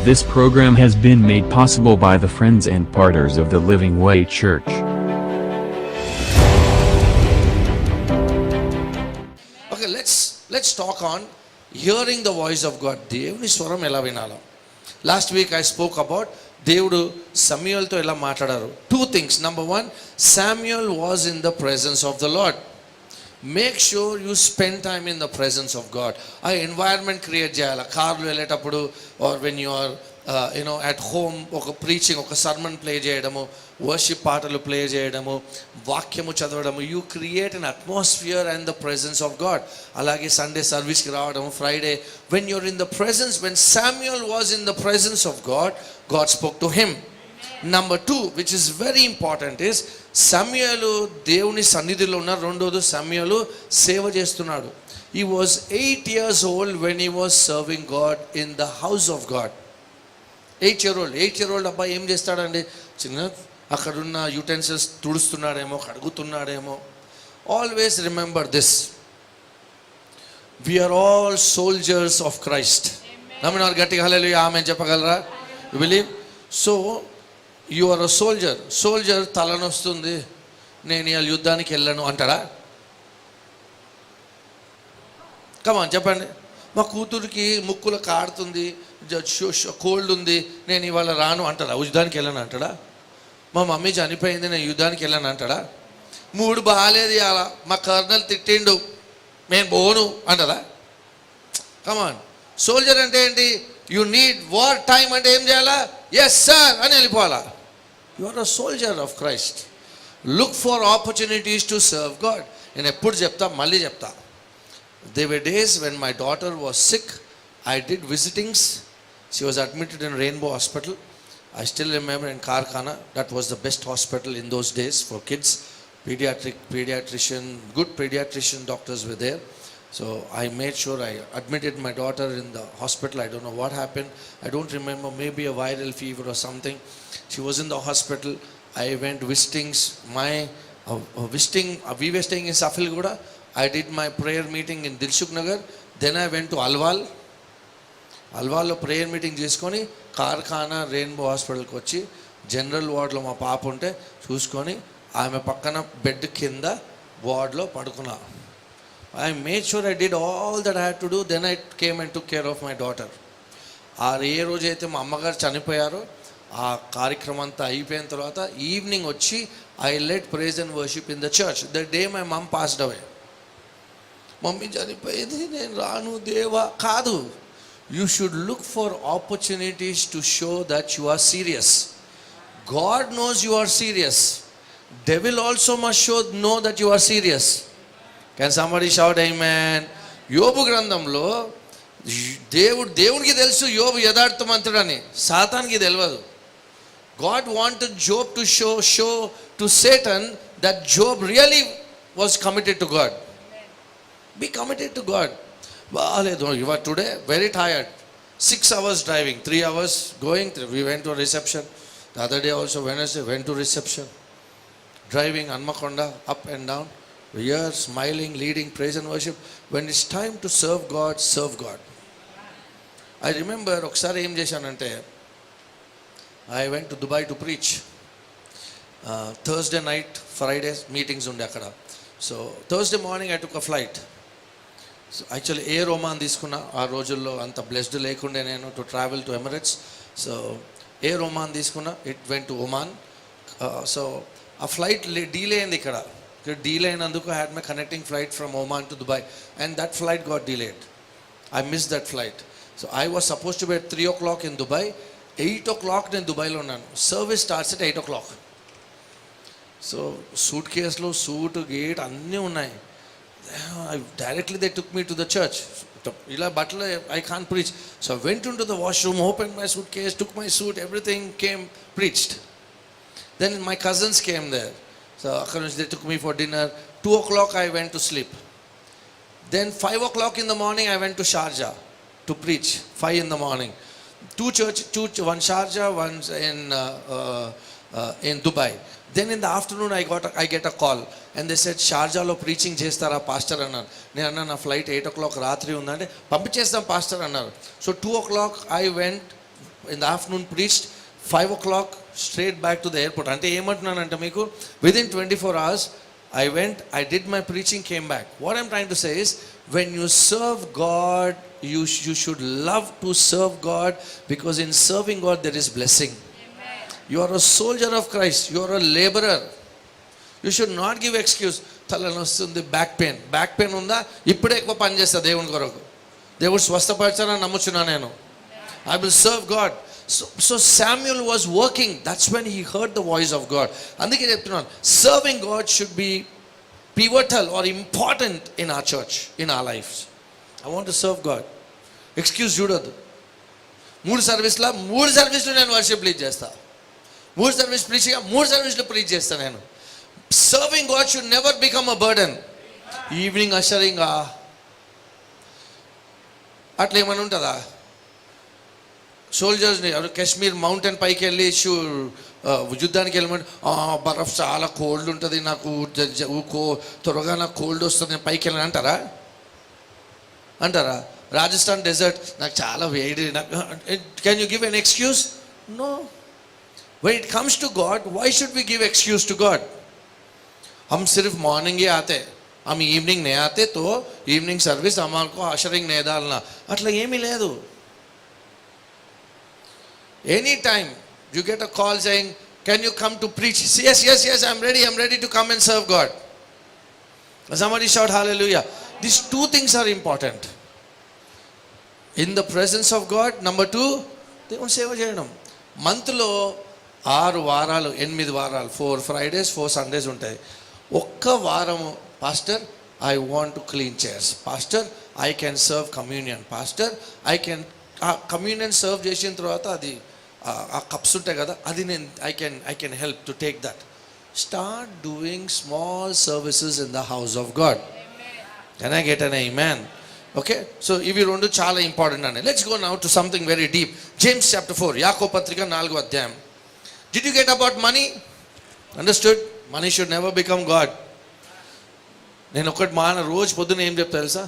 This program has been made possible by the friends and partners of the Living Way Church. Okay, let's talk on hearing the voice of God. దేవుని స్వరం ఎలా వినాలో. Last week I spoke about దేవుడు సమూయేలుతో ఎలా మాట్లాడారు. Two things. Number one, Samuel was in the presence of the Lord. Make sure you spend time in the presence of God. ఆ environment create చేయాలి. కార్లు వెళ్ళేటప్పుడు or when you are at home, ఒక preaching, ఒక sermon play చేయడము, worship పాటలు play చేయడము, వాక్యము చదవడము, you create an atmosphere and the presence of God. అలాగే సండే సర్వీస్కి రావడము, Friday, when you're in the presence, when Samuel was in the presence of God, God spoke to him. Number two, which is very important, is సమూయేలు దేవుని సన్నిధిలో ఉన్న. రెండోది, సమూయేలు సేవ చేస్తున్నాడు. He was 8 years old when he was serving God in the house of God. 8 year old అబ్బాయి ఏం చేస్తాడండి? చిన్న అక్కడున్న యూటెన్సిల్స్ తుడుస్తున్నాడేమో, కడుగుతున్నాడేమో. Always remember this, we are all soldiers of Christ. నమ్మినారు గట్టిగా హల్లెలూయా ఆమేన్ చెప్పగలరా? You believe? So you are a soldier తలనొస్తుంది, నేను ఇవాళ యుద్ధానికి వెళ్ళను అంటారా? కమాన్ చెప్పండి. మా కూతురికి ముక్కులో కాడుతుంది, కోల్డ్ ఉంది, నేను ఇవాళ రాను అంటాడా? యుద్ధానికి వెళ్ళను అంటాడా? మా మమ్మీ చనిపోయింది, నేను యుద్ధానికి వెళ్ళను అంటాడా? మూడు బాగాలేదు అలా, మా కర్నల్ తిట్టిండు, నేను పోను అంటారా? కమాన్. సోల్జర్ అంటే ఏంటి? యు నీడ్ వార్ టైం అంటే ఏం చేయాలా? ఎస్ సార్ అని వెళ్ళిపోవాలా. You are a soldier of Christ. Look for opportunities to serve God. నేను ఎప్పుడు చెప్తా, మళ్ళీ చెప్తా. There were days when my daughter was sick. I did visitings. She was admitted in Rainbow Hospital. I still remember in Karkhana. That was the best hospital in those days for kids. Pediatrician, good pediatrician doctors were there. So I made sure I admitted my daughter in the hospital. I don't know what happened. I don't remember. Maybe a viral fever or something. She was in the hospital. I went visitings. We were staying in Safilgoda. I did my prayer meeting in Dilshuk Nagar. Then I went to అల్వాల్లో prayer meeting చేసుకొని Karkhana rainbow హాస్పిటల్కి వచ్చి general వార్డ్లో మా పాప ఉంటే చూసుకొని ఆమె పక్కన బెడ్ కింద వార్డ్లో పడుకున్నా. I made sure I did all that I had to do. Then I came and took care of my daughter. ఏ రోజైతే మా అమ్మగారు చనిపోయారో ఆ కార్యక్రమం అంతా అయిపోయిన తర్వాత ఈవినింగ్ వచ్చి I led praise and worship in the church. The day my mum passed away. Mummy చనిపోయింది, నేను రాను దేవా కాదు. You should look for opportunities to show that you are serious. God knows you are serious. Devil also must know that you are serious. Can somebody shout amen? యోబు గ్రంథంలో దేవునికి తెలుసు యోబు యథార్థవంతుడని, సాతానికి తెలియదు. God wanted Job to show to Satan that Job really was committed to God. Be committed to God. You are today very tired. 6 hours driving, 3 hours going. We went to a reception. The other day also, Wednesday, went to reception. Driving Anmakonda, up and down. We are smiling, leading praise and worship. When it's time to serve God, serve God. I remember ఒకసారి ఏం చేశానంటే, I went to Dubai to preach. Thursday night, Friday meetings ఉండే అక్కడ. So Thursday morning I took a flight. So actually Air Oman తీసుకున్నా. ఆ రోజుల్లో అంత blessed లేకుండే నేను to travel to Emirates. So Air Oman తీసుకున్నా. It went to Oman. So ఆ ఫ్లైట్ డీలే అయింది. ఇక్కడ డీలే అయినందుకు I had my connecting flight from Oman to Dubai and that flight got delayed. I miss that flight. So I was suppose to be at 3 o'clock in Dubai. 8 o'clock నేను దుబాయ్లో ఉన్నాను. Service starts at 8 o'clock. So suit కేసులో suit గేట్ అన్నీ ఉన్నాయి. Directly they took me to the church. ఇలా బట్టలు I can't preach. So I went into the washroom, open my suitcase, took my suit, everything came preached. Then my cousins came there. So అక్కడ నుంచి they took me for dinner. 2 o'clock I went to sleep. Then 5 o'clock in the morning I went to Sharjah to preach. 5 in the morning. One Sharjah, one in Dubai. Then in the afternoon I get a call and they said షార్జాలో preaching చేస్తారా pastor అన్నారు. నేను అన్నా నా flight 8 o'clock రాత్రి ఉందంటే పంపించేస్తాం pastor అన్నారు. So 2 o'clock I went in the afternoon preached, 5 o'clock straight back to the airport. అంటే ఏమంటున్నానంటే మీకు, within 24 hours I went, I did my preaching, came back. What I'm trying to say is, when you serve God, you should love to serve God, because in serving God there is blessing. You are a soldier of Christ, you are a laborer. You should not give excuse. తలనొస్తుంది, back pain ఉందా, ఇప్పుడే ఎక్కువ పని చేస్తా దేవుని కొరకు, దేవుడు స్వస్థపరచాలని నమ్ముచున్నా నేను. I will serve God. So Samuel was working. That's when he heard the voice of God. అందుకే చెప్తున్నాను, serving God should be pivotal or important in our church, in our lives. I want to serve God. Excuse చూడొద్దు. 3 సర్వీస్లో నేను worship lead చేస్తా, 3 service ప్రీచ్గా 3 సర్వీస్లో preach చేస్తా నేను. Serving God should never become a burden. Evening ushering అట్లా ఏమైనా ఉంటుందా? సోల్జర్స్ని కాశ్మీర్ మౌంటైన్ పైకి వెళ్ళి యుద్ధానికి వెళ్ళమంటే, బరఫ్ చాలా కోల్డ్ ఉంటుంది, నాకు త్వరగా నాకు కోల్డ్ వస్తుంది, నేను పైకి వెళ్ళను అంటారా? రాజస్థాన్ డెజర్ట్, నాకు చాలా వేడి, can you give an excuse? No. when it comes to God, why should we give excuse to God? हम सिर्फ मॉर्निंग ही आते, हम ఈవినింగ్ नहीं आते, तो ఈవినింగ్ సర్వీస్ हमारे अशरिंग नहीं डालना, అట్లా ఏమీ లేదు. Any time you get a call saying, can you come to preach? Yes, I'm ready to come and serve God. Somebody shout hallelujah. These 2 things are important. In the presence of God. Number 2, దేవుని సేవ చేయడం. మంత్లో 6 వారాలు, 8 వారాలు, 4 Fridays 4 Sundays ఉంటాయి. ఒక్క వారము, pastor I want to clean chairs, pastor I can serve communion, pastor I can, communion serve చేసిన తర్వాత అది ఆ కప్స్ ఉంటాయి కదా, అది నేను I can help to take that. Start doing small services in the house of God. Can I get an amen? Okay, so ఇవి 2 చాలా ఇంపార్టెంట్ అండి. Let's go now to something very deep. James chapter 4, యాకోబు పత్రిక 4వ అధ్యాయం. Did you get about money? Understood? Money should never become God. నేను ఒకటి రోజు పొద్దున్న ఏం చెప్తా తెలుసా?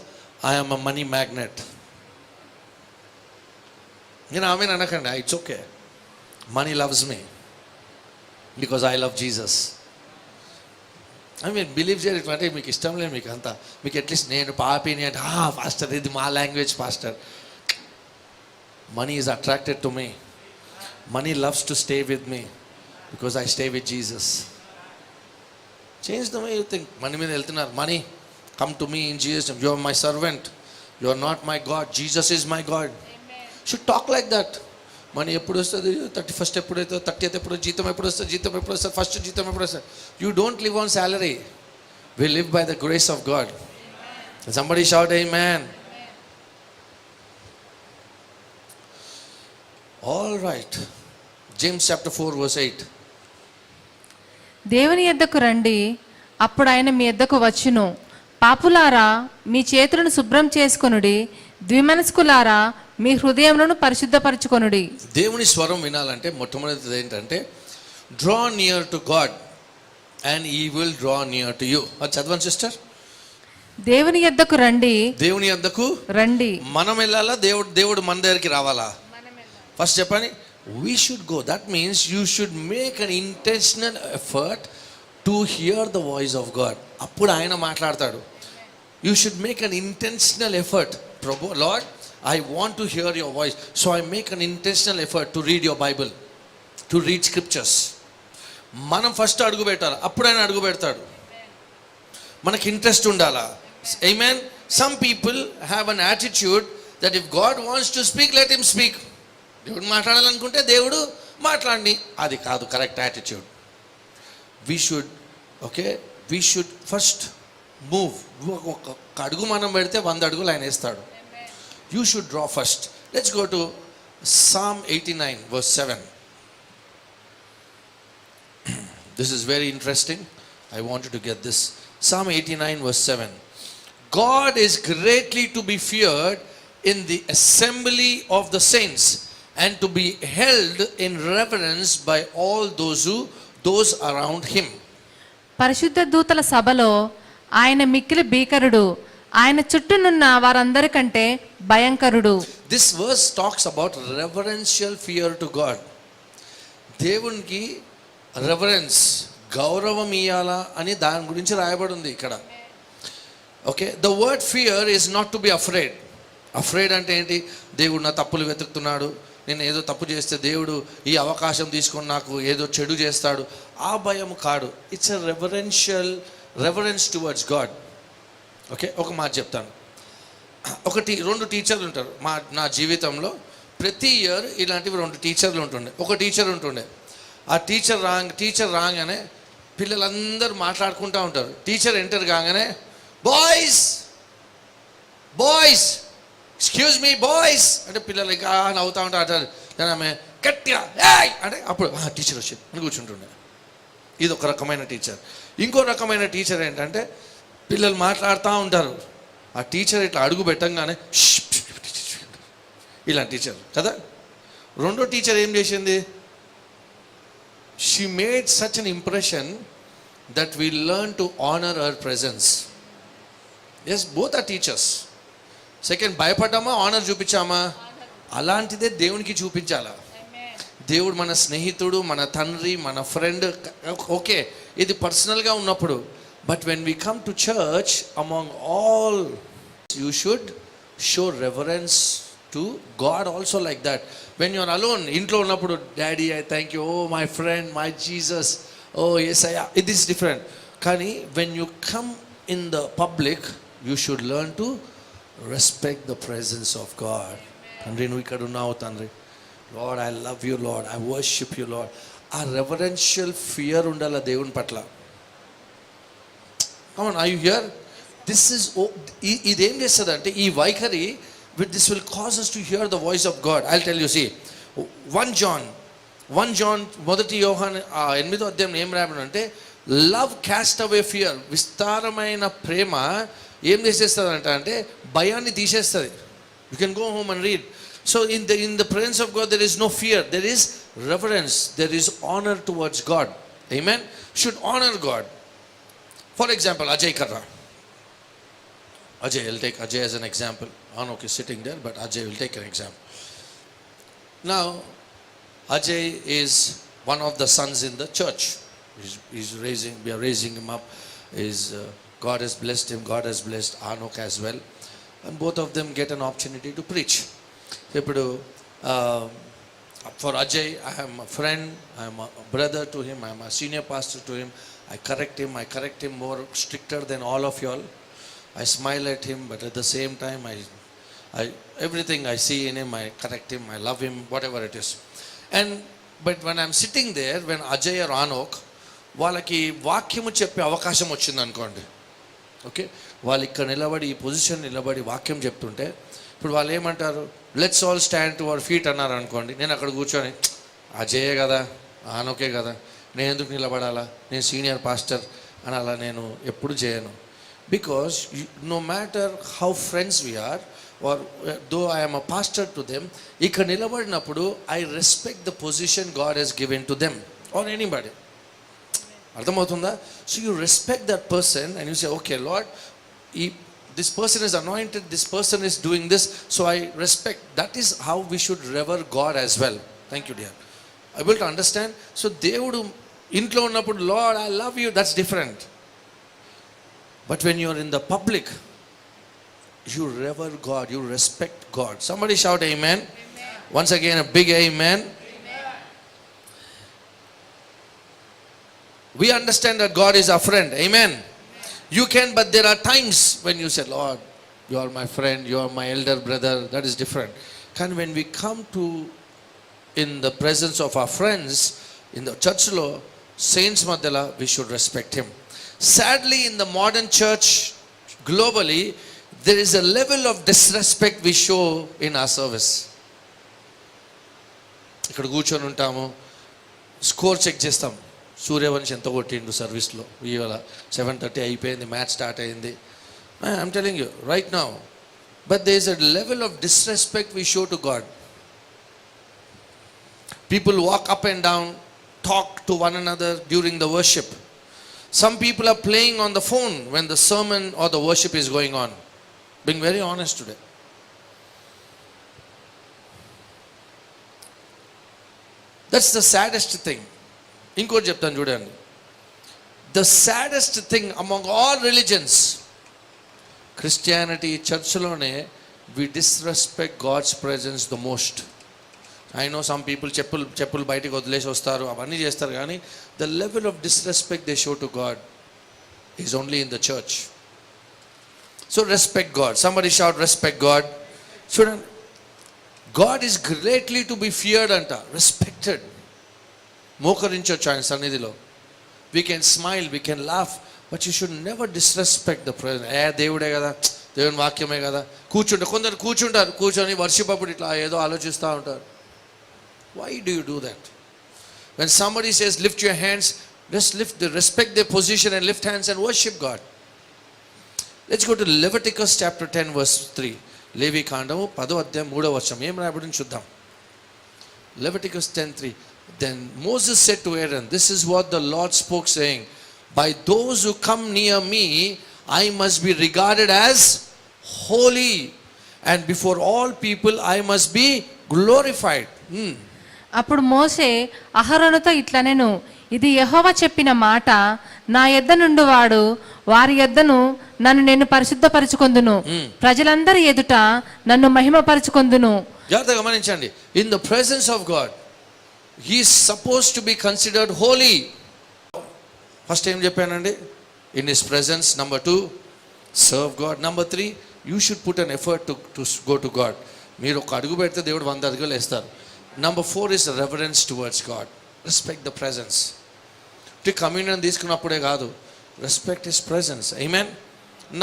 I am a money magnet. నేను ఆమె అనకండి, it's okay. Money loves me because I love Jesus. మీరు బిలీవ్ చేయడం అంటే మీకు ఇష్టం లేదు, మీకు అంతా, మీకు అట్లీస్ట్ నేను పాపిని అంటే, పాస్టర్ ఇది మా language pastor. Money is attracted to me. Money loves to stay with me because I stay with Jesus. Change the way you think. Money మీద వెళ్తున్నారు, money come to me in Jesus name. You are my servant, you are not my God. Jesus is my God. Amen. Should talk like that. Money ఎప్పుడు వస్తుంది, 31st ఎప్పుడు అవుతుంది, 30th ఎప్పుడు, జీతం ఎప్పుడు వస్తుంది, ఫస్ట్ జీతం ఎప్పుడు వస్తుంది. You don't live on salary. We live by the grace of God. Amen. Somebody shout amen. All right. James chapter 4 verse 8. దేవుని యొద్దకు రండి, అప్పుడు ఆయన మీ యొద్దకు వచ్చును. పాపులారా మీ చేతులను శుభ్రం చేసుకొనుడి, ద్విమనస్కులారా మీ హృదయములను పరిశుద్ధపరచుకొనుడి. దేవుని స్వరం వినాలంటే మొట్టమొదటిది ఏంటంటే, draw near to God and he will draw near to you. అది చదవండి సిస్టర్. దేవుని యొద్దకు రండి, దేవుని యొద్దకు రండి. మనం వెళ్ళాలా, దేవుడు మన దగ్గరికి రావాలా? ఫస్ట్ చెప్పండి, we should go. That means you should make an intentional effort to hear the voice of God. అప్పుడు ఆయన మాట్లాడతాడు. You should make an intentional effort. Lord, I want to hear your voice, so I make an intentional effort to read your Bible, to read scriptures. మనం first అడుగు పెట్టాలి, అప్పుడు ఆయన అడుగు పెడతాడు. మనకి ఇంట్రెస్ట్ ఉండాలా? Amen. Some people have an attitude that if God wants to speak, let him speak. దేవుడు మాట్లాడాలనుకుంటే దేవుడు మాట్లాడి, అది కాదు correct attitude. We should first move. ఒక అడుగు మనం పెడితే 100 అడుగులు ఆయన వేస్తాడు. You should draw first. Let's go to Psalm 89 verse 7. This is very interesting. I want you to get this. Psalm 89 verse 7. God is greatly to be feared in the assembly of the saints, and to be held in reverence by all those around him. పరిశుద్ధ దూతల సభలో ఆయన మిక్కిలి భీకరుడు, ఆయన చుట్టూనున్న వారందరికంటే భయంకరుడు. This verse talks about reverential fear to God. దేవునికి reverence, గౌరవం ఇయ్యాలా అని దాని గురించి రాయబడి ఉంది ఇక్కడ. Okay, the word fear is not to be afraid. Afraid అంటే ఏంటి? దేవుడు నా తప్పులు వెతుకుతున్నాడు, నేను ఏదో తప్పు చేస్తే దేవుడు ఈ అవకాశం తీసుకొని నాకు ఏదో చెడు చేస్తాడు, ఆ భయం కాదు. It's a reverence towards God. Okay, ఒక మాట చెప్తాను. రెండు టీచర్లు ఉంటారు నా జీవితంలో. ప్రతి ఇయర్ ఇలాంటివి 2 టీచర్లు ఉంటుండే. ఒక టీచర్ ఉంటుండే, ఆ టీచర్ రాగానే పిల్లలందరూ మాట్లాడుకుంటూ ఉంటారు. టీచర్ ఎంటర్ కాగానే బాయ్స్ ఎక్స్క్యూజ్ మీ బాయ్స్ అంటే పిల్లలు ఇంకా నవ్వుతూ ఉంటారు. కానీ ఆమె గట్టిగా ఏయ్ అంటే అప్పుడు టీచర్ వచ్చింది అని కూర్చుంటుండే. ఇది ఒక రకమైన టీచర్. ఇంకో రకమైన టీచర్ ఏంటంటే పిల్లలు మాట్లాడుతూ ఉంటారు, ఆ టీచర్ ఇట్లా అడుగు పెట్టంగానే ఇలాంటి టీచర్ కదా. రెండో టీచర్ ఏం చేసింది? She made such an impression that we learn to honour her presence. Yes, both are teachers. Second, భయపడ్డామా, ఆనర్ చూపించామా? అలాంటిదే దేవునికి చూపించాలా. దేవుడు మన స్నేహితుడు, మన తండ్రి, మన ఫ్రెండ్. ఓకే, ఇది పర్సనల్గా ఉన్నప్పుడు. But when we come to church, among all you should show reverence to God also like that. When you're alone, ఇంట్లో ఉన్నప్పుడు daddy I thank you, oh my friend, my Jesus, oh yes అయ్యా, it is different. కానీ when you come in the public, you should learn to respect the presence of God. తండ్రి, నువ్వు ఇక్కడ ఉన్నావు తండ్రి. Lord, I love you Lord, I worship you lord. ఆ reverential fear ఉండాలి దేవుని పట్ల. Come on, are you here? This is ఇదేం చేస్తుంది అంటే ఈ వైఖరి, this will cause us to hear the voice of God. I'll tell you, see, 1 John మొదటి యోహాను 8వ అధ్యాయం ఏం రాయబడిందంటే, లవ్ క్యాస్ట్ అవే ఫియర్. విస్తారమైన ప్రేమ ఏం చేసేస్తుంది అంటే భయాన్ని తీసేస్తుంది. You can go home and read. So in the presence of God there is no fear, there is reverence, there is honor towards God. Amen. Should honor God. For example, Ajay Karra. Ajay, I'll take Ajay as an example. Anok is sitting there, but Ajay will take an example. Now, Ajay is one of the sons in the church. We are raising him up. God has blessed him, God has blessed Anok as well. And both of them get an opportunity to preach. Ippudu, for Ajay, I am a friend, I am a brother to him, I am a senior pastor to him. I correct him more stricter than all of y'all. I smile at him, but at the same time, I everything I see in him, I correct him, I love him, whatever it is. But when I'm sitting there, when Ajay or Anok, వాళ్ళకి వాక్యము చెప్పే అవకాశం వచ్చింది అనుకోండి. Okay, వాళ్ళు ఇక్కడ నిలబడి ఈ పొజిషన్ నిలబడి వాక్యం చెప్తుంటే, ఇప్పుడు వాళ్ళు ఏమంటారు, let's all stand to our feet అన్నారు అనుకోండి. నేను అక్కడ కూర్చొని అజయే కదా, ఆనోకే కదా, నేను ఎందుకు నిలబడాలా, నేను సీనియర్ పాస్టర్ అని అలా నేను ఎప్పుడు చేయను. Because no matter how friends we are or though I am a pastor to them, ఇక్కడ నిలబడినప్పుడు I respect the position God has given to them or anybody. అర్థమవుతుందా? So you respect that person and you say, okay Lord, this person is anointed, this person is doing this, so I respect. That is how we should revere God as well. Thank you dear. Able to understand? So దేవుడు ఇంట్లో ఉన్నప్పుడు Lord I love you, that's different. But when you are in the public, you revere God, you respect God. Somebody shout amen. Amen. Once again a big amen. Amen. We understand that God is our friend. Amen. Amen. You can, but there are times when you say, Lord, you are my friend, you are my elder brother. That is different. And when we come to in the presence of our friends in the church lo, saints madala, we should respect him. Sadly, in the modern church globally, there is a level of disrespect we show in our service. ఇక్కడ కూర్చొని ఉంటాము, score check చేస్తాం, సూర్యవంశ్ ఎంత కొట్టిండు సర్వీస్లో, ఇవాళ 7:30 అయిపోయింది, match start అయింది. I'm telling you right now. But there is a level of disrespect we show to God. People walk up and down, talk to one another during the worship. Some people are playing on the phone when the sermon or the worship is going on. Being very honest today. That's the saddest thing. ఇంకోటి చెప్తాను చూడండి. The saddest thing among all religions, Christianity చర్చ్లోనే we disrespect God's presence the most. I know some people చెప్పులు బయటకు వదిలేసి వస్తారు, అవన్నీ చేస్తారు, కానీ the level of disrespect they show to God is only in the church. So respect God. Somebody shout respect God. చూడండి, God is greatly to be feared అంట, respected. మోకరించవచ్చు ఆయన సన్నిధిలో. We can smile, we can laugh, but you should never disrespect the presence. దేవుడే కదా, దేవుని వాక్యమే కదా. కొందరు కూర్చొని వర్షిప్ అప్పుడు ఇట్లా ఏదో ఆలోచిస్తూ ఉంటారు. Why do you do that? When somebody says lift your hands, just respect their position and lift hands and worship God. Let's go to Leviticus chapter 10 verse 3. లేవి కాండము 10వ అధ్యాయం 3వ వచనం ఏం రాయబడింది చూద్దాం. Leviticus 10:3. Then Moses said to Aaron, this is what the Lord spoke, saying, by those who come near me I must be regarded as holy, and before all people I must be glorified. అప్పుడు మోషే అహరోనుతో ఇట్లనెను, ఇది యెహోవా చెప్పిన మాట, నా యొద్ద నుండి వాడు వారి యొద్దను నేను పరిశుద్ధపరచుకొందును, ప్రజలందరి ఎదుట నన్ను మహిమపరచుకొందును. జాగ్రత్తగా గమనించండి. In the presence of God he is supposed to be considered holy. First ఏం చెప్పానండి? In his presence. Number 2, serve God. Number 3, you should put an effort to go to God. మీరు ఒక అడుగు పెడితే దేవుడు 100 అడుగులు వేస్తారు. Number 4 is reverence towards God. Respect the presence. Communion తీసుకున్నప్పుడే కాదు, respect his presence. Amen.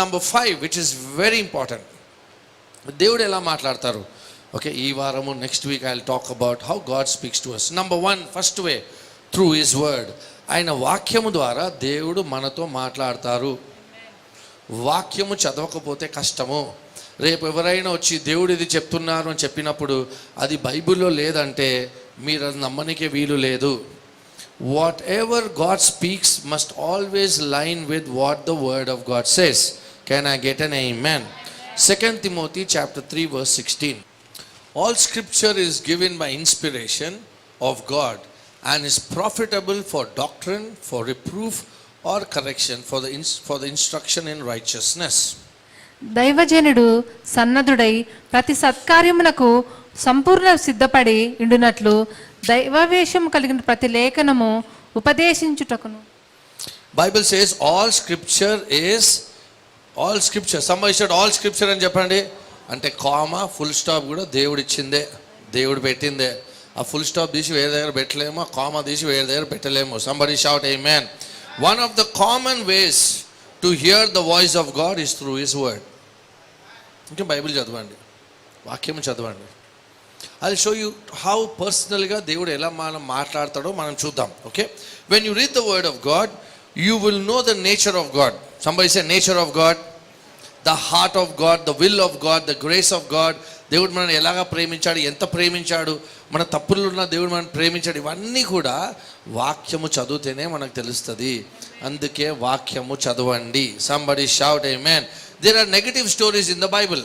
Number 5, which is very important, దేవుడు ఎలా మాట్లాడతారు. ఓకే, ఈ వారము next week I will talk about how God speaks to us. Number 1, first way through his word. ఆయన వాక్యము ద్వారా దేవుడు మనతో మాట్లాడతారు. వాక్యము చదవకపోతే కష్టము. రేపు ఎవరైనా వచ్చి దేవుడు ఇది చెప్తున్నారు అని చెప్పినప్పుడు అది బైబిల్లో లేదంటే మీరు అది నమ్మనికే వీలు లేదు. Whatever God speaks must always line with what the word of God says. Can I get an amen? 2 Timothy chapter 3 verse 16. All scripture is given by inspiration of God and is profitable for doctrine, for reproof or correction, for the instruction in righteousness. దైవజనుడు సన్నద్ధుడై ప్రతి సత్కార్యమునకు సంపూర్ణ సిద్ధపడి ఉండునట్లు దైవవేషము కలిగిన ప్రతి లేఖనము ఉపదేశించుటకును. Bible says all scripture is all scripture. Somebody should all scripture అని చెప్పండి. అంటే కామా ఫుల్ స్టాప్ కూడా దేవుడు ఇచ్చిందే, దేవుడు పెట్టిందే. ఆ ఫుల్ స్టాప్ తీసి వేరే దగ్గర పెట్టలేము, ఆ కామా తీసి వేరే దగ్గర పెట్టలేము. Somebody shout amen. One of the common ways to hear the voice of God is through his word. ఇంకా బైబిల్ చదవండి, వాక్యం చదవండి. ఐ షో యూ హౌ పర్సనల్గా దేవుడు ఎలా మనం మాట్లాడతాడో మనం చూద్దాం. Okay, when you read the word of God you will know the nature of God. Somebody say nature of God, the heart of God, the will of God, the grace of God. దేవుడు మనల్ని ఎలాగా ప్రేమించాడు, ఎంత ప్రేమించాడు, మన తప్పులున్న దేవుడు మనల్ని ప్రేమించాడు. ఇవన్నీ కూడా వాక్యము చదివితేనే మనకు తెలుస్తుంది. అందుకే వాక్యము చదవండి. Somebody shout amen. There are negative stories in the Bible.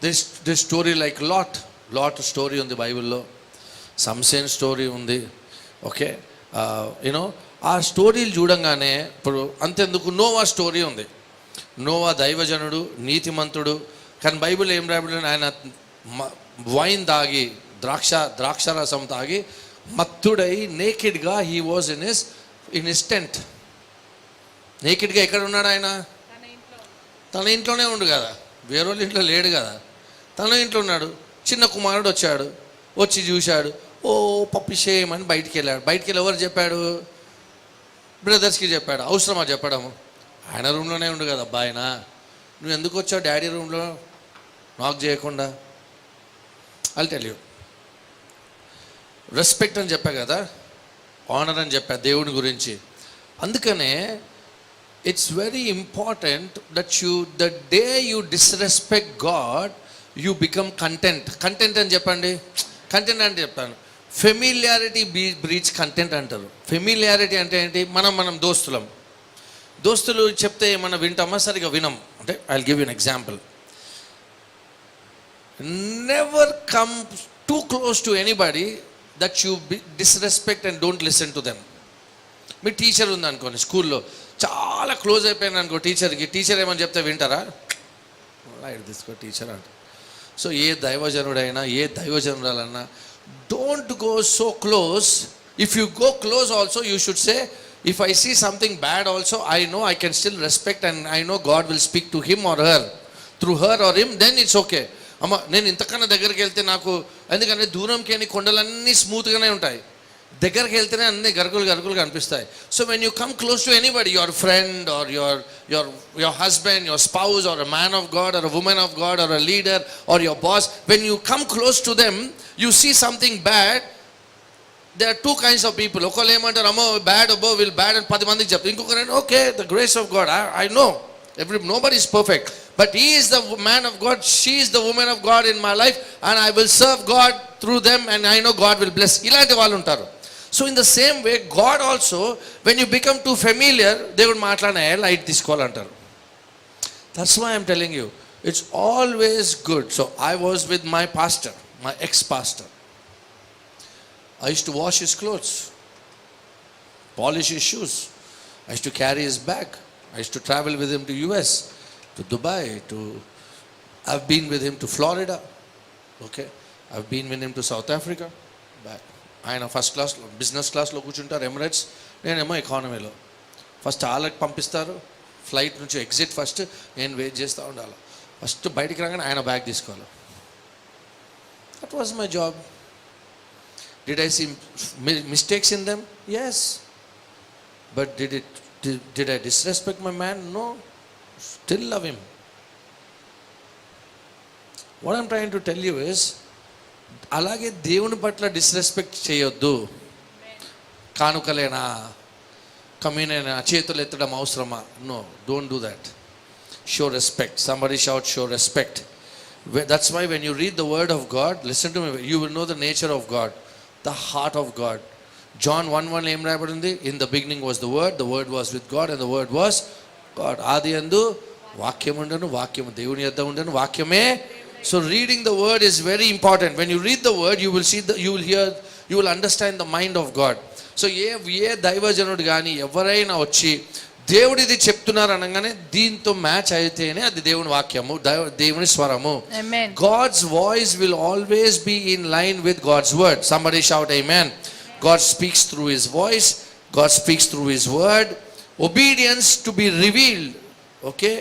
This story like lot story ఉంది బైబిల్లో. సంసేన్ స్టోరీ ఉంది. ఓకే, ఆ స్టోరీలు చూడంగానే ఇప్పుడు అంతెందుకు నోవా స్టోరీ ఉంది. నోవా దైవజనుడు, నీతిమంతుడు. కానీ బైబిల్ ఏం రాయబడింది? ఆయన వైన్ తాగి ద్రాక్షారసం తాగి మత్తుడై నేకెడ్గా he was in his tent. నేకెడ్గా ఎక్కడ ఉన్నాడు ఆయన? తన ఇంట్లోనే ఉండు కదా, వేరే ఇంట్లో లేడు కదా, తన ఇంట్లో ఉన్నాడు. చిన్న కుమారుడు వచ్చాడు, వచ్చి చూశాడు, ఓ పప్పి చేయమని బయటికి వెళ్ళాడు. బయటికి వెళ్ళి ఎవరు చెప్పాడు? బ్రదర్స్కి చెప్పాడు. అవసరమా చెప్పడము? ఆయన రూమ్లోనే ఉండు కదా అబ్బా. ఆయన నువ్వు ఎందుకు వచ్చావు డాడీ రూమ్లో నాక్ చేయకుండా? ఐల్ టెల్ యూ, రెస్పెక్ట్ అని చెప్పా కదా, ఆనర్ అని చెప్పా దేవుని గురించి. అందుకనే it's very important that the day you disrespect God you become content అని చెప్పండి. కంటెంట్ అంటే చెప్తాను, ఫెమిలియారిటీ బ్రీడ్స్ కంటెంట్ అంటారు. ఫెమిలియారిటీ అంటే ఏంటి? మనం దోస్తులం. దోస్తులు చెప్తే ఏమన్నా వింటామా? సరిగా వినం. అంటే I will give you an example. Never come two close to anybody that you disrespect and don't listen to them. Me teacher ఉందనుకోండి, స్కూల్లో చాలా క్లోజ్ అయిపోయింది అనుకో టీచర్కి, టీచర్ ఏమని చెప్తే వింటారా? లైట్ తీసుకో టీచర్ అంట. సో ఏ దైవజనుడైనా ఏ దైవజనురాలన్నా don't go so close. If you go close also you should say, if I see something bad also I know I can still respect and I know God will speak to him or her, through her or him, then it's okay. అమ్మ నేను ఇంతకన్నా దగ్గరికి వెళ్తే నాకు, ఎందుకంటే దూరంకి అని కొండలన్నీ స్మూత్గానే ఉంటాయి, దగ్గరికి వెళ్తేనే అన్ని గరుగులు కనిపిస్తాయి. So when you come close to anybody, your friend or your husband, your spouse or a man of God or a woman of God or a leader or your boss, when you come close to them you see something bad, there are two kinds of people. ఒకళ్ళు ఏమంటారు, అమ్మో bad, అబ్బో వీళ్ళు bad అని 10 మందికి చెప్తారు. ఇంకొకరు okay, the grace of God, I know nobody is perfect, but he is the man of God, she is the woman of God in my life, and I will serve God through them, and I know God will bless. ఇలాంటి వాళ్ళు ఉంటారు. So in the same way God also, when you become too familiar, దేవుడు మాట్లాడిన light తీసుకోవాలంటారు. That's why I'm telling you, it's always good. So I was with my pastor, my ex pastor. I used to wash his clothes, polish his shoes. I used to carry his bag. I used to travel with him to US, to Dubai, I've been with him to Florida. Okay, I've been with him to South Africa. Back. ఆయన first class, business క్లాస్లో కూర్చుంటారు Emirates, నేనేమో ఎకానమీలో. First వాళ్ళకి పంపిస్తారు, flight నుంచి exit first, నేను wait చేస్తూ ఉండాలి. ఫస్ట్ బయటికి రాగానే ఆయన బ్యాగ్ తీసుకోవాలి. That was my job. Did I see mistakes in them? Yes. But did I disrespect my man? No. Still love him. What I'm trying to tell you is, అలాగే దేవుని పట్ల disrespect చేయొద్దు. కానుకలేనా, కమ్యూనేనా, చేతులు ఎత్తడం అవసరమా? No, don't do that. Show respect. Somebody shout, show respect. That's why when you read the word of God, listen to me, you will know the nature of God, the heart of God. John 1:1 ఏం రాయబడింది? In the beginning was the word was with God, and the word was God. ఆది యందు వాక్యం ఉండెను, వాక్యము దేవుని యొద్ద ఉండెను, వాక్యమే. So reading the word is very important. When you read the word, you will see you will hear, you will understand the mind of God. So ఏ దైవజనుడు కానీ ఎవరైనా వచ్చి దేవుడు ఇది చెప్తున్నారు అనగానే దీంతో మ్యాచ్ అయితేనే అది దేవుని వాక్యము, దేవుని స్వరము. God's voice will always be in line with God's word. Somebody shout amen. God speaks through his voice, God speaks through his word. Obedience to be revealed, okay,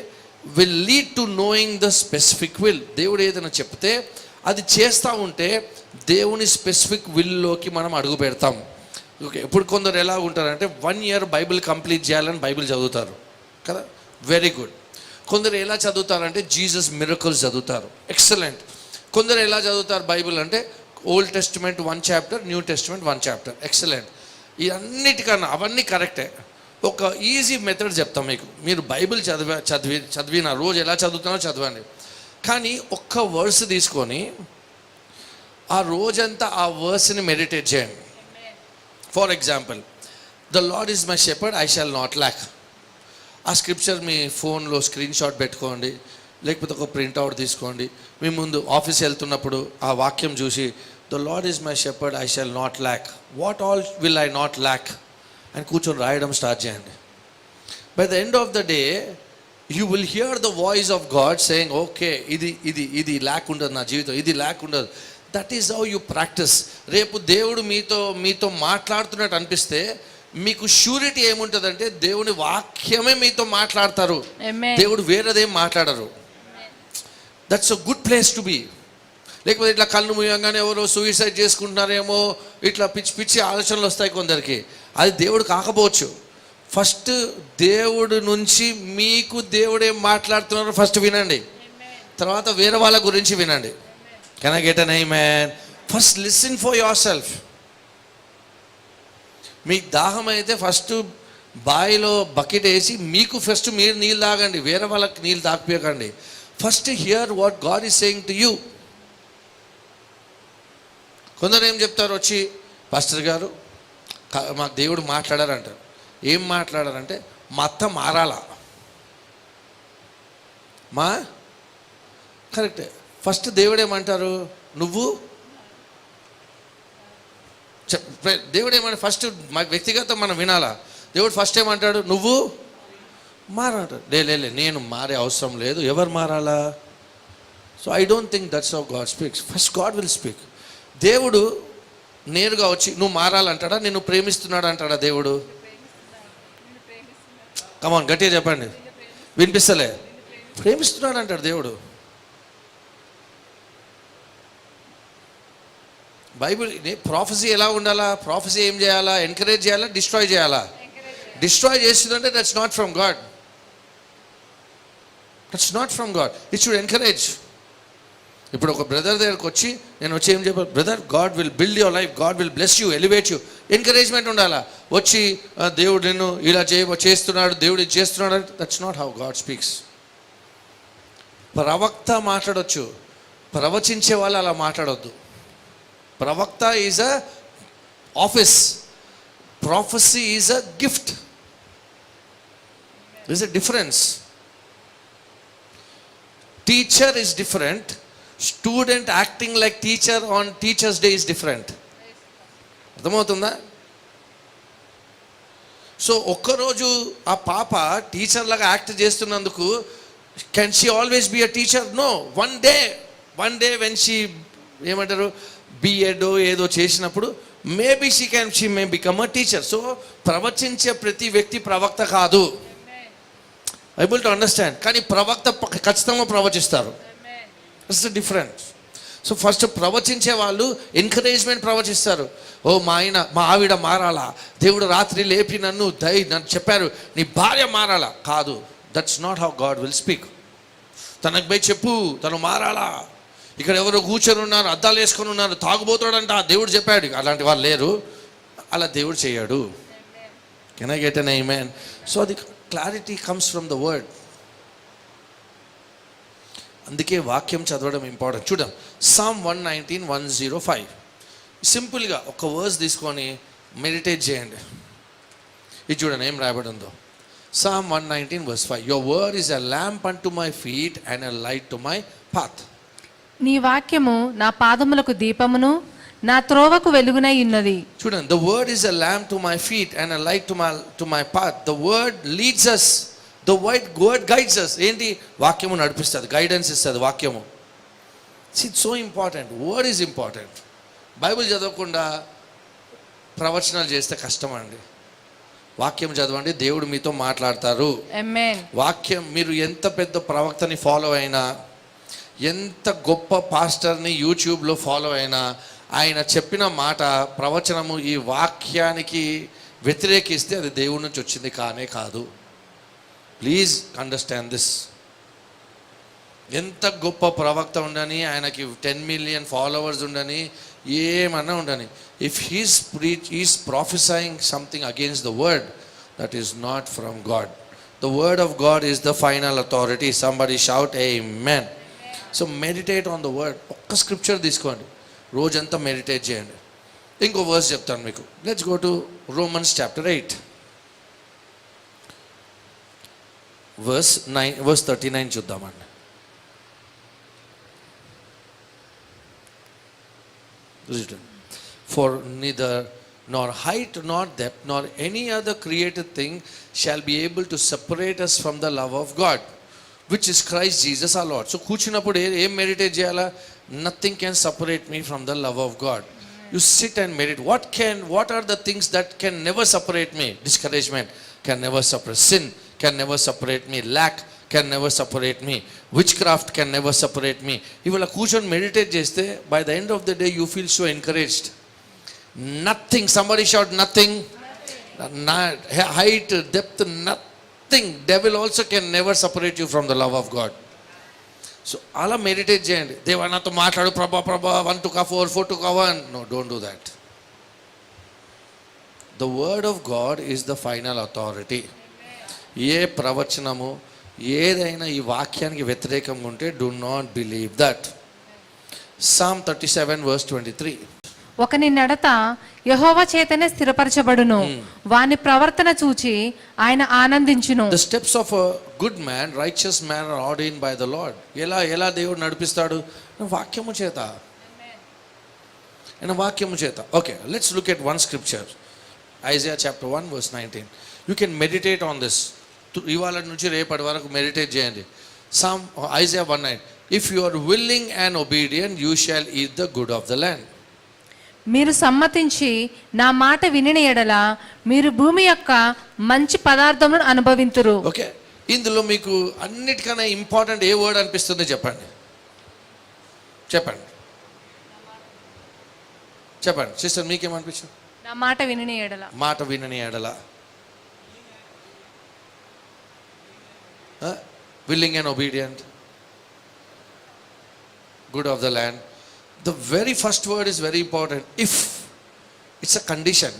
will lead to knowing the specific will. దేవుడు ఏదైనా చెప్తే అది చేస్తూ ఉంటే దేవుని specific విల్లోకి మనం అడుగు పెడతాం. ఓకే, ఇప్పుడు కొందరు ఎలా ఉంటారంటే 1 year బైబిల్ కంప్లీట్ చేయాలని బైబిల్ చదువుతారు కదా, వెరీ గుడ్. కొందరు ఎలా చదువుతారంటే జీసస్ మిరకల్స్ చదువుతారు, ఎక్సలెంట్. కొందరు ఎలా చదువుతారు బైబిల్ అంటే Old Testament 1 chapter, New Testament 1 chapter, excellent. ఇవన్నిటికన్నా అవన్నీ కరెక్టే. ఒక ఈజీ మెథడ్ చెప్తాం మీకు. మీరు బైబిల్ చదివిన రోజు ఎలా చదువుతానో చదవండి, కానీ ఒక్క వర్స్ తీసుకొని ఆ రోజంతా ఆ వర్స్ని మెడిటేట్ చేయండి. For example, the lord is my shepherd, I shall not lakh. ఆ స్క్రిప్చర్ మీ ఫోన్లో స్క్రీన్ షాట్ పెట్టుకోండి, లేకపోతే ఒక ప్రింట్అవుట్ తీసుకోండి. మీ ముందు ఆఫీస్ వెళ్తున్నప్పుడు ఆ వాక్యం చూసి, the lord is my shepherd, I shall not lakh, what all will I not lakh అని కూర్చొని రాయడం స్టార్ట్ చేయండి. By the end of the day you will here the voice of God saying, okay ఇది ఇది ఇది ల్యాక్ ఉండదు నా జీవితం, ఇది ల్యాక్ ఉండదు. That is how you practice. రేపు దేవుడు మీతో మాట్లాడుతున్నట్టు అనిపిస్తే మీకు షూరిటీ ఏముంటుందంటే దేవుని వాక్యమే మీతో మాట్లాడతారు, దేవుడు వేరేదేం మాట్లాడరు. That's a good place to be. లేకపోతే ఇట్లా కళ్ళు మూయంగానే ఎవరో సూయిసైడ్ చేసుకుంటున్నారేమో, ఇట్లా పిచ్చి పిచ్చి ఆలోచనలు వస్తాయి కొందరికి. అది దేవుడు కాకపోవచ్చు. ఫస్ట్ దేవుడు నుంచి మీకు దేవుడేం మాట్లాడుతున్నారో ఫస్ట్ వినండి, తర్వాత వేరే వాళ్ళ గురించి వినండి. Can I get an amen? First listen for yourself. మీకు దాహం అయితే ఫస్ట్ బాయిలో బకెట్ వేసి మీకు ఫస్ట్ మీరు నీళ్ళు తాగండి, వేరే వాళ్ళకి నీళ్ళు తాగిపోయకండి. First hear what God is saying to you. కొందరు ఏం చెప్తారు వచ్చి, పాస్టర్ గారు మాకు దేవుడు మాట్లాడారంటారు. ఏం మాట్లాడారంటే మా అత్త మారాలా. కరెక్టే. ఫస్ట్ దేవుడు ఏమంటారు, నువ్వు దేవుడు ఏమంటారు ఫస్ట్ వ్యక్తిగతం మనం వినాలా. దేవుడు ఫస్ట్ ఏమంటాడు, నువ్వు మారంటాడు. లే నేను మారే అవసరం లేదు, ఎవరు మారాలా? So I don't think that's how God speaks. First God will speak. దేవుడు నేరుగా వచ్చి నువ్వు మారాలంటాడా, నిన్ను ప్రేమిస్తున్నాడు అంటాడా దేవుడు? కమాన్ గట్టిగా చెప్పండి, వినిపిస్తలే. ప్రేమిస్తున్నాడు అంటాడు దేవుడు. బైబిల్ ప్రాఫెసీ ఎలా ఉండాలా? ప్రాఫెసీ ఏం చేయాలా? ఎంకరేజ్ చేయాలా, డిస్ట్రాయ్ చేయాలా? డిస్ట్రాయ్ చేస్తుందంటే that's not from God. That's not from God. It should encourage. ఇప్పుడు ఒక బ్రదర్ దగ్గరకు వచ్చి నేను వచ్చి ఏం చెప్పాను, brother God will build your life, God will bless you, elevate you. Encouragement ఉండాలా. వచ్చి దేవుడు నిన్ను ఇలా చేస్తున్నాడు, దేవుడు ఇది చేస్తున్నాడు, that's not how God speaks. ప్రవక్త మాట్లాడొచ్చు, ప్రవచించే వాళ్ళు అలా మాట్లాడొద్దు. ప్రవక్త is a office, prophecy is a gift. This is a difference. Teacher is different, student acting like teacher on Teachers day is different. అర్థమవుతుందా? సో ఒక్కరోజు ఆ పాప టీచర్ లాగా యాక్ట్ చేస్తున్నందుకు can she always be a teacher? No. One day when she ఏమంటారు BEd ఏదో చేసినప్పుడు maybe she may become a teacher. So ప్రవచించే ప్రతి వ్యక్తి ప్రవక్త కాదు. Able to understand. కానీ ప్రవక్త ఖచ్చితంగా ప్రవచిస్తారు. It's different. సో ఫస్ట్ ప్రవచించే వాళ్ళు ఎంకరేజ్మెంట్ ప్రవచిస్తారు. ఓ మా ఆవిడ మారాలా, దేవుడు రాత్రి లేపి నన్ను చెప్పారు నీ భార్య మారాలా. కాదు, that's not how God will speak. తనకు పోయి చెప్పు తను మారాలా. ఇక్కడ ఎవరో కూర్చొని ఉన్నారు, అద్దాలు వేసుకొని ఉన్నారు, తాగుబోతాడంట, దేవుడు చెప్పాడు. అలాంటి వాళ్ళు లేరు, అలా దేవుడు చేయడు. Can I get an amen? So అది clarity comes from the word. అందుకే వాక్యం చదవడం ఇంపార్టెంట్. చూద్దాం, Psalm 119:105. సింపుల్గా ఒక వర్స్ తీసుకొని మెడిటేట్ చేయండి. ఇది చూడండి ఏం రాయబడి ఉందో. Psalm 119:5. Your word is a lamp unto my feet and a light to my path. నీ వాక్యము నా పాదములకు దీపమును నా త్రోవకు వెలుగునై ఉన్నది. చూడండి, the word is a lamp to my feet and a light to my path. The word leads us, the word guides us. ఏంటి? వాక్యము నడిపిస్తుంది, గైడెన్స్ ఇస్తుంది వాక్యము. It's so important. Word is important. Bible చదవకుండా ప్రవచనాలు చేస్తే కష్టం అండి. వాక్యం చదవండి, దేవుడు మీతో మాట్లాడతారు. ఆమేన్. వాక్యం, మీరు ఎంత పెద్ద ప్రవక్తని ఫాలో అయినా, ఎంత గొప్ప పాస్టర్ని యూట్యూబ్లో ఫాలో అయినా, ఆయన చెప్పిన మాట ప్రవచనము ఈ వాక్యానికి వ్యతిరేకిస్తే అది దేవుడి నుంచి వచ్చింది కానే కాదు. Please understand this. ఎంత గొప్ప ప్రవక్త ఉండని, ఆయనకి 10 million ఫాలోవర్స్ ఉండని, ఏమన్నా ఉండని, if he's professing something against the word, that is not from God. The word of God is the final authority. Somebody shout amen. So meditate on the word. ఒక్క scripture తీసుకోండి, రోజంతా meditate చేయండి. ఇంకో verse చెప్తాను మీకు. Let's go to Romans chapter 8 verse 39 చూద్దామండి. For neither nor height nor depth nor any other created thing shall be able to separate us from the love of God, which is Christ Jesus our Lord. So కూర్చున్నప్పుడు ఏం meditate చేయాలా? Nothing can separate me from the love of God. You sit and meditate. What are the things that can never separate me? Discouragement can never separate. Sin can never separate me. Lack can never separate me. Witchcraft can never separate me. ఇవాళ కూర్చొని meditate చేస్తే by the end of the day you feel so encouraged. Nothing. Somebody shout nothing. Height, depth, nothing. Devil also can never separate you from the love of God. So అలా meditate చేయండి. దేవా నాతో మాట్లాడు ప్రభా 1 to 4 4 to 1. No, don't do that. The word of God is the final authority. ఏ ప్రవచనము ఏదైనా ఈ వాక్యానికి వ్యతిరేకంగా ఉంటే do not believe that. Psalm 37 verse 23. ఒకని నడత యెహోవా చేతనే స్థిరపరచబడును, వాని ప్రవర్తన చూచి ఆయన ఆనందించును. The steps of a good man, righteous man are ordained by the Lord. ఎలా దేవుడు నడిపిస్తాడు? వాక్యము చేత. వాక్యము చేత. Okay, let's look at one scripture. Isaiah chapter 1 verse 19. You can meditate on this. ఇవాళ నుంచి రేపటి వరకు మెడిటేట్ చేయండి. Isaiah 1:9. If you are willing and obedient, you shall eat the good of the land. మీరు సమ్మతించి నా మాట వినిన ఎడల మీరు భూమి యొక్క మంచి పదార్థములను అనుభవింతురు. ఓకే, ఇందులో మీకు అన్నిటికన్నా ఇంపార్టెంట్ ఏ వర్డ్ అనిపిస్తుంది చెప్పండి. చెప్పండి చెప్పండి సిస్టర్, మీకేమనిపించింది? నా మాట వినిన ఎడల. మాట వినని ఎడల. Willing and obedient, good of the land. The very first word is very important. If, it's a condition.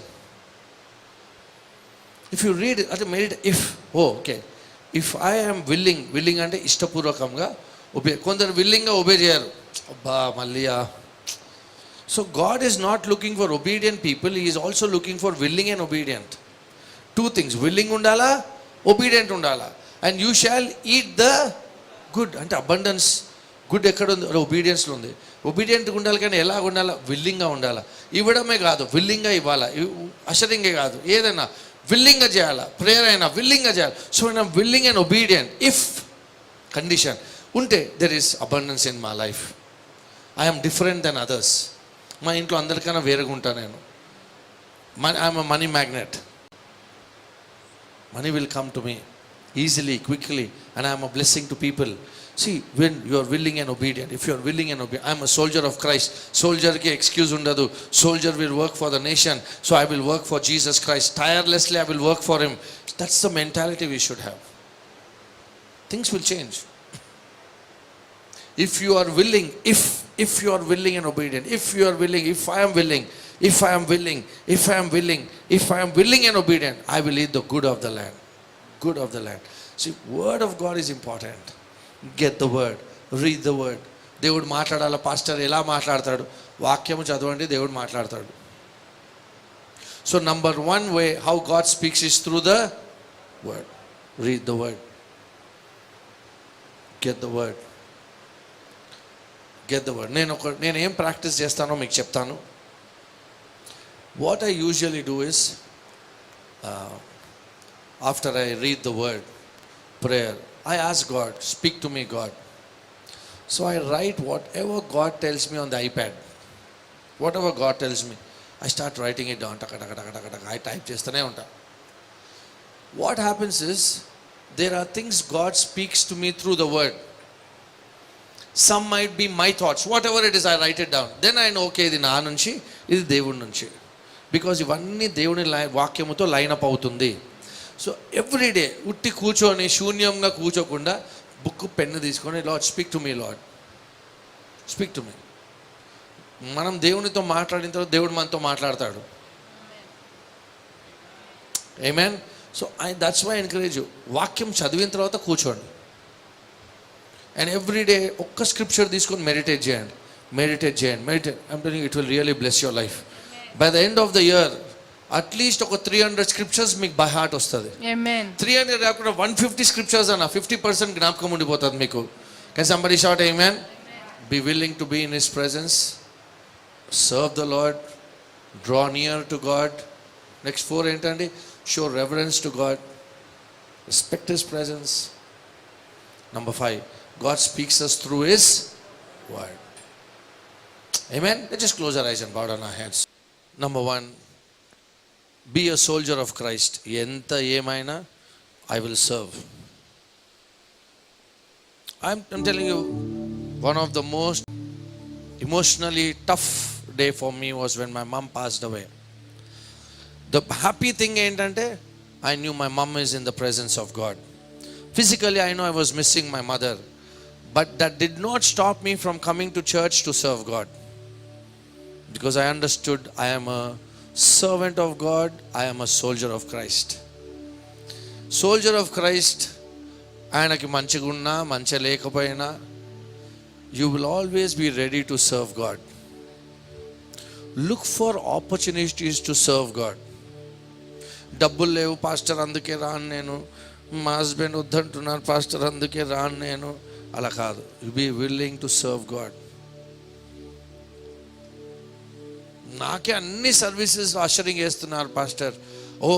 If you read it, at made if, okay. If I am willing అంటే ఇష్టపూర్వకంగా obey. కొందరు willing గా obey చేయరు. అబ్బా మళ్ళీయా. So God is not looking for obedient people. He is also looking for willing and obedient. Two things. Willing ఉండాలా, obedient ఉండాలా. And you shall eat the good. అంటే abundance. Good ఎక్కడ ఉంది? ఒబీడియన్స్లో ఉంది. ఒబీడియంట్గా ఉండాలి, కానీ ఎలా ఉండాలా? విల్లింగ్గా ఉండాలా. ఇవ్వడమే కాదు, విల్లింగ్గా ఇవ్వాలా. అషరింగే కాదు, ఏదైనా విల్లింగ్గా చేయాలా. ప్రేయర్ అయినా విల్లింగ్గా చేయాలి. So I'm willing and obedient. If condition ఉంటే there is abundance in my life. I'm different then others. మా ఇంట్లో అందరికన్నా వేరుగా ఉంటాను నేను. I'm a money magnet. Money will come to me easily, quickly, and I am a blessing to people. See, when you are willing and obedient, if you are willing and obedient, I am a soldier of Christ. Soldier ki excuse undadu. Soldier will work for the nation, so I will work for Jesus Christ. Tirelessly I will work for him. That's the mentality we should have. Things will change. If you are willing, if you are willing and obedient, if you are willing, if I am willing, if I am willing, if I am willing, if I am willing and obedient, I will eat the good of the land. Good of the land. See, word of God is important. Get the word, read the word. దేవుడు మాట్లాడాల. Pastor ఎలా మాట్లాడతాడు? వాక్యము చదవండి, దేవుడు మాట్లాడతాడు. So number 1 way how God speaks is through the word. Read the word. Get the word. Get the word. నేను ఏం ప్రాక్టీస్ చేస్తానో మీకు చెప్తాను. What I usually do is, after I read the word, prayer, I ask God, speak to me God. So I write whatever God tells me on the iPad. Whatever God tells me, I start writing it down. I type chestane unta. What happens is, there are things God speaks to me through the word. Some might be my thoughts. Whatever it is, I write it down. Then I know, okay, ఇది నా నుంచి, ఇది దేవుడి నుంచి. Because ఇవన్నీ దేవుని వాక్యముతో line up అవుతుంది. సో ఎవ్రీడే ఉట్టి కూర్చొని శూన్యంగా కూర్చోకుండా బుక్ పెన్ను తీసుకొని, Lord speak to me, Lord speak to me. మనం దేవునితో మాట్లాడిన తర్వాత దేవుడు మనతో మాట్లాడతాడు. Amen. So that's why I encourage you. వాక్యం చదివిన తర్వాత కూర్చోండి. అండ్ ఎవ్రీడే ఒక్క స్క్రిప్చర్ తీసుకొని మెడిటేట్ చేయండి. I'm telling it will really bless your life. By the end of the year at least ఒక 300 స్క్రిప్చర్స్ మీకు బై హార్ట్ వస్తుంది. 300 కాకుండా 150 స్క్రిప్చర్స్ అన్న 50% జ్ఞాపకం ఉండిపోతుంది మీకు. Can somebody shout amen. Be willing to be in his presence, serve the Lord, draw near to God. Next 4 ఏంటండి? Show reverence to God, respect his presence. Number 5, God speaks us through his word. Amen. Let's just close our eyes and bow down our heads. Number 1, be a soldier of Christ. Enta emaina, I will serve. I'm telling you, one of the most emotionally tough day for me was when my mom passed away. The happy thing entante, I knew my mom is in the presence of God. Physically, I know I was missing my mother, but that did not stop me from coming to church to serve God. Because I understood I am a servant of God, I am a soldier of Christ. Soldier of Christ, ఆయనకి మంచిగా ఉన్నా మంచిగా లేకపోయినా, you will always be ready to serve God. Look for opportunities to serve God. డబ్బులు లేవు pastor అందుకే రాను నేను, మా హస్బెండ్ వద్దంటున్నారు పాస్టర్ అందుకే రాను నేను, అలా కాదు. Be willing to serve God. నాకే అన్ని సర్వీసెస్ అషరింగ్ చేస్తున్నారు pastor, oh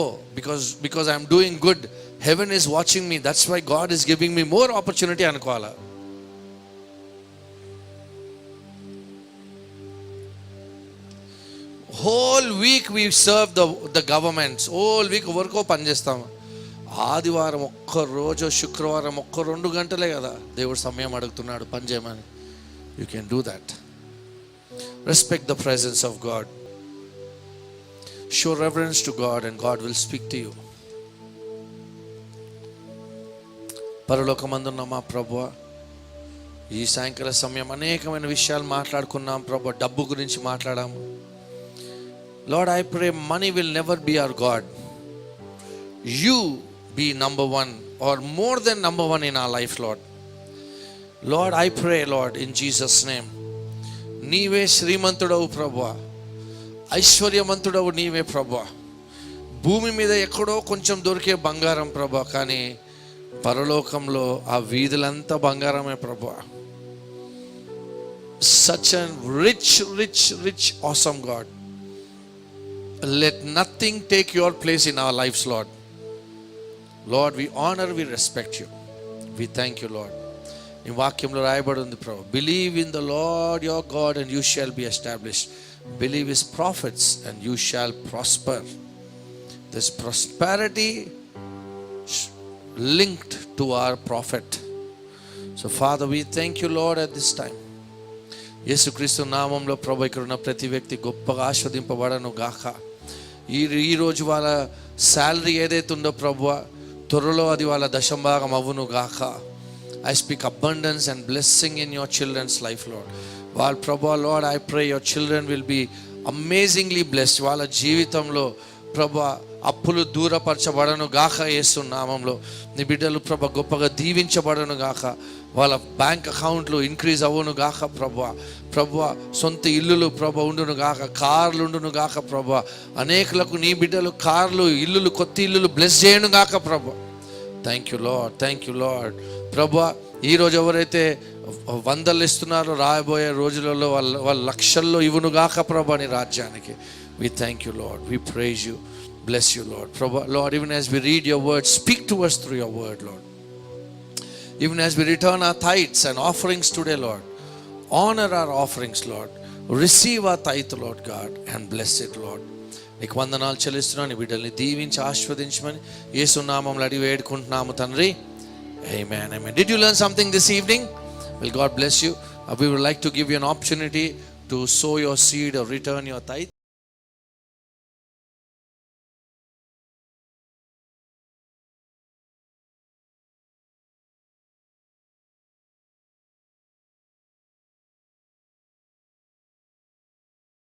because I'm doing good, heaven is watching me, that's why God is giving me more opportunity అనుకోవాలా. Whole week we serve the governments, whole week ఎవరికో పనిచేస్తాము. ఆదివారం ఒక్కరోజు, శుక్రవారం 1-2 గంటలే కదా దేవుడు సమయం అడుగుతున్నాడు పని చేయమని. You can do that. Respect the presence of God. Show reverence to God and God will speak to you. పరలోకమందున్న మా ప్రభువా, ఈ సాయంకాల సమయం అనేకమైన విషయాలు మాట్లాడుకున్నాం ప్రభువా. డబ్బు గురించి మాట్లాడాము. Lord, I pray money will never be our God. You be number one or more than number one in our life, Lord. Lord, I pray, Lord, in Jesus' name. నీవే శ్రీమంతుడవు ప్రభువా, ఐశ్వర్యవంతుడవు నీవే ప్రభువా. భూమి మీద ఎక్కడో కొంచెం దొరికే బంగారం ప్రభువా, కానీ పరలోకంలో ఆ వీధులంతా బంగారమే ప్రభువా. Such a rich awesome God. Let nothing take your place in our lives, Lord. Lord, we honor, we respect you. We thank you, Lord. ఈ వాక్యంలో రాయబడి ఉంది ప్రభు, believe in the Lord your God and you shall be established. Believe his prophets and you shall prosper. This prosperity linked to our prophet. So Father, we thank you Lord at this time. యేసుక్రీస్తు నామంలో ప్రభు ఇక్కడ ఉన్న ప్రతి వ్యక్తి గొప్పగా ఆస్వాదింపబడను గాక. ఈరోజు వాళ్ళ శాలరీ ఏదైతే ఉందో ప్రభువ, త్వరలో అది వాళ్ళ దశంభాగం అవ్వును గాక. I speak abundance and blessing in your children's life, Lord. While Prabhu, Lord, I pray your children will be amazingly blessed. వాళ్ళ జీవితంలో ప్రభు అప్పులు దూరపరచబడను గాక. యేసు నామంలో నీ బిడ్డలు ప్రభు గొప్పగా దీవించబడను గాక. వాళ్ళ బ్యాంక్ అకౌంట్లు ఇంక్రీజ్ అవ్వను గాక ప్రభు. సొంత ఇల్లులు ప్రభు ఉండును గాక, కార్లు ఉండును గాక ప్రభు. అనేకులకు నీ బిడ్డలు కార్లు, ఇల్లులు, కొత్త ఇల్లులు బ్లెస్ చేయను గాక ప్రభు. Thank you Lord, thank you Lord. ప్రభు, ఈరోజు ఎవరైతే 100 ఇస్తున్నారో రాబోయే రోజులలో వాళ్ళ లక్షల్లో ఇవ్వనుగాక ప్రభు నీ రాజ్యానికి. We thank you, Lord. We praise you. Bless you, Lord. Lord, even as we read your word, speak to us through your word, Lord. Even as we return our tithes and offerings today, Lord, honor our offerings, Lord. Receive our tithe, Lord God, and bless it, Lord. నీకు వందనాలు చెల్లిస్తున్నాను. నీ బిడ్డల్ని దీవించి ఆశీర్వదించమని యేసు నామములో అడిగి వేడుకుంటున్నాము తండ్రి. Amen, amen. Did you learn something this evening? Well, God bless you. We would like to give you an opportunity to sow your seed or return your tithe.